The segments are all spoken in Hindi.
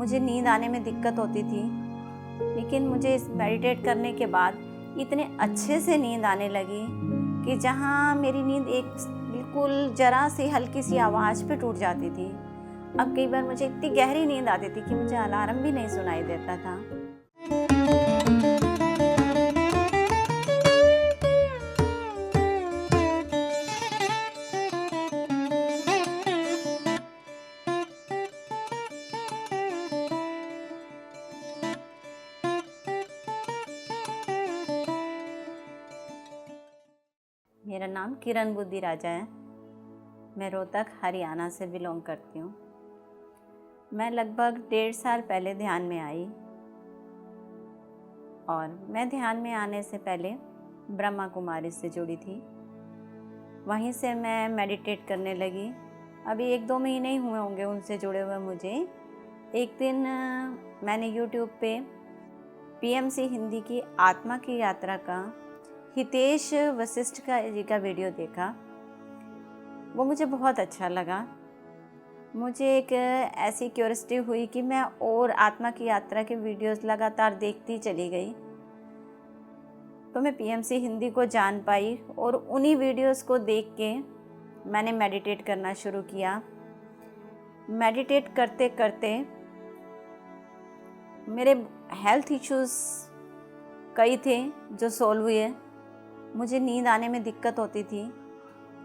मुझे नींद आने में दिक्कत होती थी, लेकिन मुझे इस मेडिटेट करने के बाद इतने अच्छे से नींद आने लगी कि जहाँ मेरी नींद एक बिल्कुल ज़रा सी हल्की सी आवाज़ पे टूट जाती थी, अब कई बार मुझे इतनी गहरी नींद आती थी कि मुझे अलार्म भी नहीं सुनाई देता था। मेरा नाम किरण बुद्धि राजा है। मैं रोहतक हरियाणा से बिलोंग करती हूँ। मैं लगभग 1.5 साल पहले ध्यान में आई और मैं ध्यान में आने से पहले ब्रह्मा कुमारी से जुड़ी थी। वहीं से मैं मेडिटेट करने लगी। अभी 1-2 महीने ही हुए होंगे उनसे जुड़े हुए मुझे। एक दिन मैंने यूट्यूब पे PMC हिंदी की आत्मा की यात्रा का हितेश वशिष्ठ जी का वीडियो देखा। वो मुझे बहुत अच्छा लगा। मुझे एक ऐसी क्यूरियोसिटी हुई कि मैं और आत्मा की यात्रा के वीडियोस लगातार देखती चली गई। तो मैं PMC हिंदी को जान पाई और उन्हीं वीडियोस को देख के मैंने मेडिटेट करना शुरू किया। मेडिटेट करते करते मेरे हेल्थ इश्यूज़ कई थे जो सॉल्व हुए। मुझे नींद आने में दिक्कत होती थी,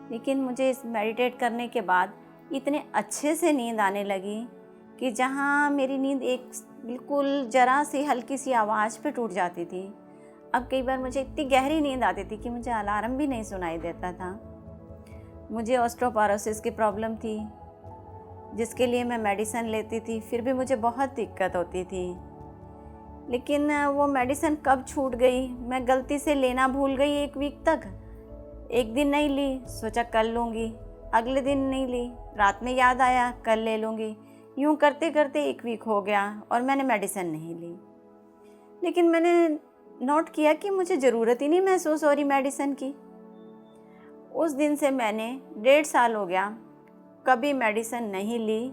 लेकिन मुझे इस मेडिटेट करने के बाद इतने अच्छे से नींद आने लगी कि जहाँ मेरी नींद एक बिल्कुल ज़रा सी हल्की सी आवाज़ पे टूट जाती थी, अब कई बार मुझे इतनी गहरी नींद आती थी कि मुझे अलार्म भी नहीं सुनाई देता था। मुझे ऑस्टियोपोरोसिस की प्रॉब्लम थी, जिसके लिए मैं मेडिसिन लेती थी, फिर भी मुझे बहुत दिक्कत होती थी। लेकिन वो मेडिसिन कब छूट गई, मैं गलती से लेना भूल गई। 1 वीक तक, एक दिन नहीं ली, सोचा कल लूँगी, अगले दिन नहीं ली, रात में याद आया कल ले लूँगी। यूँ करते करते 1 वीक हो गया और मैंने मेडिसिन नहीं ली। लेकिन मैंने नोट किया कि मुझे ज़रूरत ही नहीं महसूस हो रही मेडिसिन की। उस दिन से मैंने 1.5 साल हो गया कभी मेडिसिन नहीं ली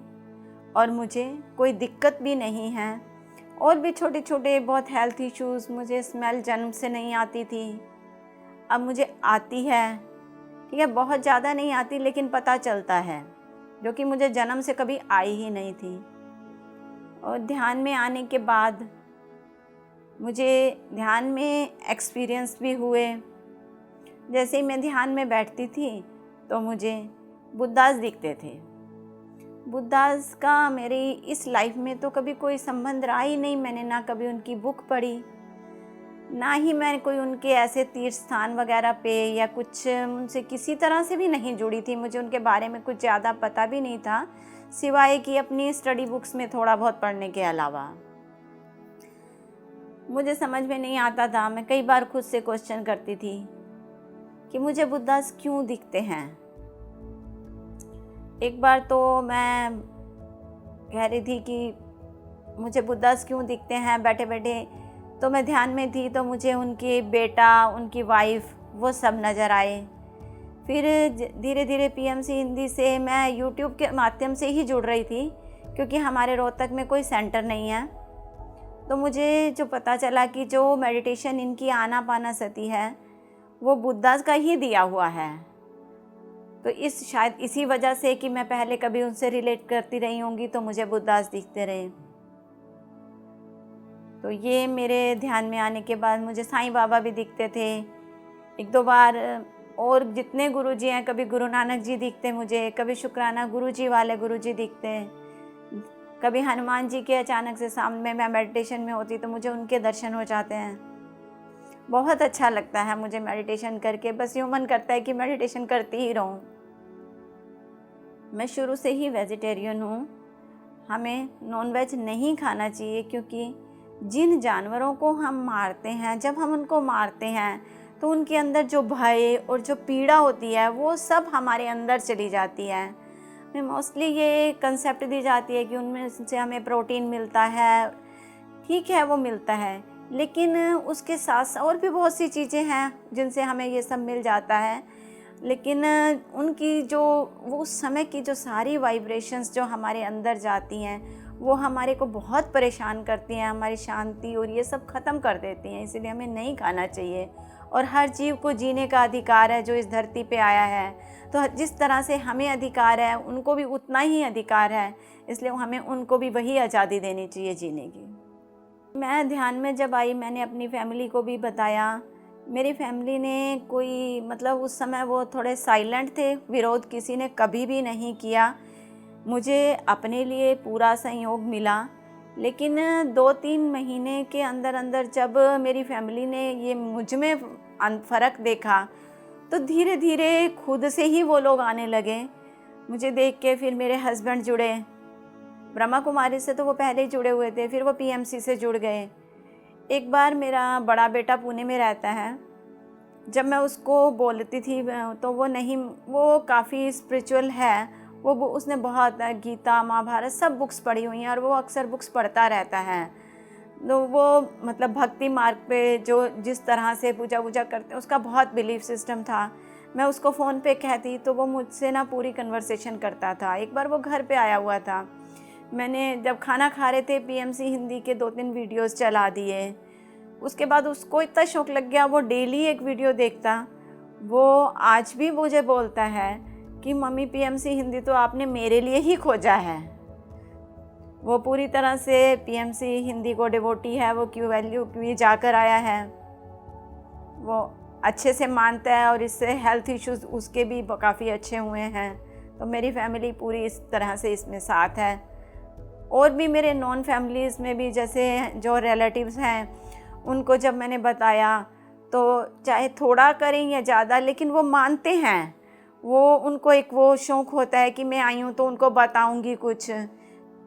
और मुझे कोई दिक्कत भी नहीं है। और भी छोटे छोटे बहुत हेल्थ इश्यूज़, मुझे स्मेल जन्म से नहीं आती थी, अब मुझे आती है। ठीक है, बहुत ज़्यादा नहीं आती लेकिन पता चलता है, जो कि मुझे जन्म से कभी आई ही नहीं थी। और ध्यान में आने के बाद मुझे ध्यान में एक्सपीरियंस भी हुए। जैसे ही मैं ध्यान में बैठती थी तो मुझे बुद्धास दिखते थे। बुद्धास का मेरी इस लाइफ में तो कभी कोई संबंध रहा ही नहीं। मैंने ना कभी उनकी बुक पढ़ी, ना ही मैं कोई उनके ऐसे तीर्थ स्थान वगैरह पे या कुछ उनसे किसी तरह से भी नहीं जुड़ी थी। मुझे उनके बारे में कुछ ज़्यादा पता भी नहीं था, सिवाय कि अपनी स्टडी बुक्स में थोड़ा बहुत पढ़ने के अलावा। मुझे समझ में नहीं आता था। मैं कई बार खुद से क्वेश्चन करती थी कि मुझे बुद्धास क्यों दिखते हैं। एक बार तो मैं कह रही थी कि मुझे बुद्धास क्यों दिखते हैं बैठे बैठे, तो मैं ध्यान में थी तो मुझे उनके बेटा, उनकी वाइफ, वो सब नज़र आए। फिर धीरे धीरे PMC हिंदी से मैं यूट्यूब के माध्यम से ही जुड़ रही थी, क्योंकि हमारे रोहतक में कोई सेंटर नहीं है। तो मुझे जो पता चला कि जो मेडिटेशन इनकी आनापानासती है वो बुद्धास का ही दिया हुआ है। तो शायद इसी वजह से कि मैं पहले कभी उनसे रिलेट करती रही होंगी तो मुझे बुद्धास दिखते रहे। तो ये मेरे ध्यान में आने के बाद मुझे साईं बाबा भी दिखते थे 1-2 बार। और जितने गुरुजी हैं, कभी गुरु नानक जी दिखते मुझे, कभी शुक्राना गुरुजी वाले गुरुजी दिखते हैं, कभी हनुमान जी के अचानक से सामने मैं मेडिटेशन में होती तो मुझे उनके दर्शन हो जाते हैं। बहुत अच्छा लगता है मुझे मेडिटेशन करके। बस यूँ मन करता है कि मेडिटेशन करती ही रहूँ। मैं शुरू से ही वेजिटेरियन हूँ। हमें नॉनवेज नहीं खाना चाहिए, क्योंकि जिन जानवरों को हम मारते हैं, जब हम उनको मारते हैं तो उनके अंदर जो भय और जो पीड़ा होती है वो सब हमारे अंदर चली जाती है। हमें मोस्टली ये कंसेप्ट दी जाती है कि उनमें से हमें प्रोटीन मिलता है। ठीक है, वो मिलता है, लेकिन उसके साथ और भी बहुत सी चीज़ें हैं जिनसे हमें ये सब मिल जाता है। लेकिन उनकी जो वो उस समय की जो सारी वाइब्रेशंस जो हमारे अंदर जाती हैं वो हमारे को बहुत परेशान करती हैं, हमारी शांति और ये सब ख़त्म कर देती हैं, इसलिए हमें नहीं खाना चाहिए। और हर जीव को जीने का अधिकार है जो इस धरती पे आया है, तो जिस तरह से हमें अधिकार है उनको भी उतना ही अधिकार है, इसलिए हमें उनको भी वही आज़ादी देनी चाहिए जीने की। मैं ध्यान में जब आई, मैंने अपनी फैमिली को भी बताया। मेरी फैमिली ने कोई मतलब उस समय वो थोड़े साइलेंट थे, विरोध किसी ने कभी भी नहीं किया। मुझे अपने लिए पूरा सहयोग मिला, लेकिन 2-3 महीने के अंदर अंदर जब मेरी फैमिली ने ये मुझ में फ़र्क देखा, तो धीरे धीरे खुद से ही वो लोग आने लगे मुझे देख के। फिर मेरे हस्बैंड जुड़े, ब्रह्मा कुमारी से तो वो पहले ही जुड़े हुए थे, फिर वो पीएमसी से जुड़ गए। एक बार मेरा बड़ा बेटा पुणे में रहता है, जब मैं उसको बोलती थी तो वो काफ़ी स्पिरिचुअल है, उसने बहुत गीता महाभारत सब बुक्स पढ़ी हुई हैं और वो अक्सर बुक्स पढ़ता रहता है। तो वो मतलब भक्ति मार्ग पे जो जिस तरह से पूजा वूजा करते हैं उसका बहुत बिलीफ सिस्टम था। मैं उसको फ़ोन पे कहती तो वो मुझसे ना पूरी कन्वर्सेशन करता था। एक बार वो घर पे आया हुआ था, मैंने जब खाना खा रहे थे पीएमसी हिंदी के 2-3 वीडियोस चला दिए। उसके बाद उसको इतना शौक़ लग गया, वो डेली एक वीडियो देखता। वो आज भी मुझे बोलता है कि मम्मी पीएमसी हिंदी तो आपने मेरे लिए ही खोजा है। वो पूरी तरह से पीएमसी हिंदी को डिवोटी है, वो क्यू वैल्यू भी जाकर आया है, वो अच्छे से मानता है और इससे हेल्थ इश्यूज़ उसके भी काफ़ी अच्छे हुए हैं। तो मेरी फैमिली पूरी इस तरह से इसमें साथ है। और भी मेरे नॉन फैमिलीज़ में भी जैसे जो रिलेटिव्स हैं उनको जब मैंने बताया तो चाहे थोड़ा करें या ज़्यादा, लेकिन वो मानते हैं। उनको एक वो शौक़ होता है कि मैं आई हूँ तो उनको बताऊँगी कुछ।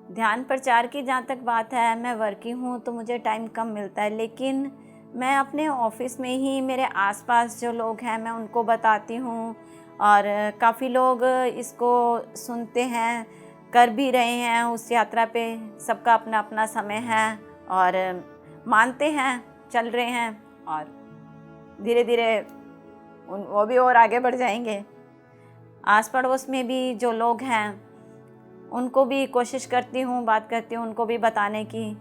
ध्यान प्रचार की जहाँ तक बात है, मैं वर्किंग हूँ तो मुझे टाइम कम मिलता है, लेकिन मैं अपने ऑफिस में ही मेरे आसपास जो लोग हैं मैं उनको बताती हूँ और काफ़ी लोग इसको सुनते हैं, कर भी रहे हैं उस यात्रा पे। सबका अपना अपना समय है और मानते हैं, चल रहे हैं और धीरे धीरे वो भी और आगे बढ़ जाएंगे। आस पड़ोस में भी जो लोग हैं उनको भी कोशिश करती हूँ, बात करती हूँ उनको भी बताने की।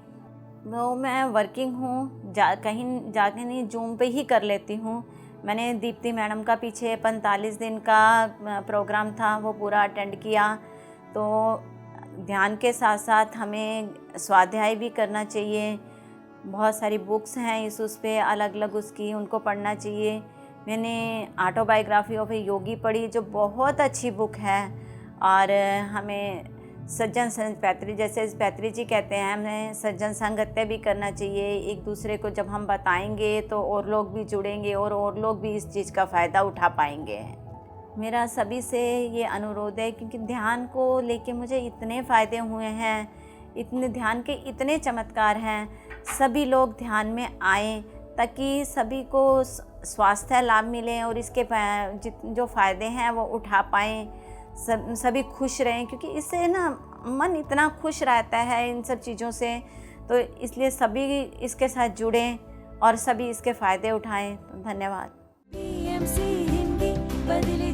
तो मैं वर्किंग हूँ, कहीं जाके नहीं, जूम पे ही कर लेती हूँ। मैंने दीप्ति मैडम का पीछे 45 दिन का प्रोग्राम था, वो पूरा अटेंड किया। तो ध्यान के साथ साथ हमें स्वाध्याय भी करना चाहिए। बहुत सारी बुक्स हैं उस पे अलग अलग उसकी, उनको पढ़ना चाहिए। मैंने ऑटोबायोग्राफी ऑफ ए योगी पढ़ी जो बहुत अच्छी बुक है। और हमें सज्जन संग पैतृ, जैसे पैतृ जी कहते हैं, हमें सज्जन संगत्य भी करना चाहिए। एक दूसरे को जब हम बताएंगे तो और लोग भी जुड़ेंगे और लोग भी इस चीज़ का फ़ायदा उठा पाएंगे। मेरा सभी से ये अनुरोध है, क्योंकि ध्यान को लेके मुझे इतने फ़ायदे हुए हैं, इतने ध्यान के इतने चमत्कार हैं। सभी लोग ध्यान में आएँ ताकि सभी को स्वास्थ्य लाभ मिले और इसके जो फ़ायदे हैं वो उठा पाएँ, सभी खुश रहें, क्योंकि इससे ना मन इतना खुश रहता है इन सब चीज़ों से। तो इसलिए सभी इसके साथ जुड़ें और सभी इसके फ़ायदे उठाएं। धन्यवाद। पीएमसी हिंदी बदले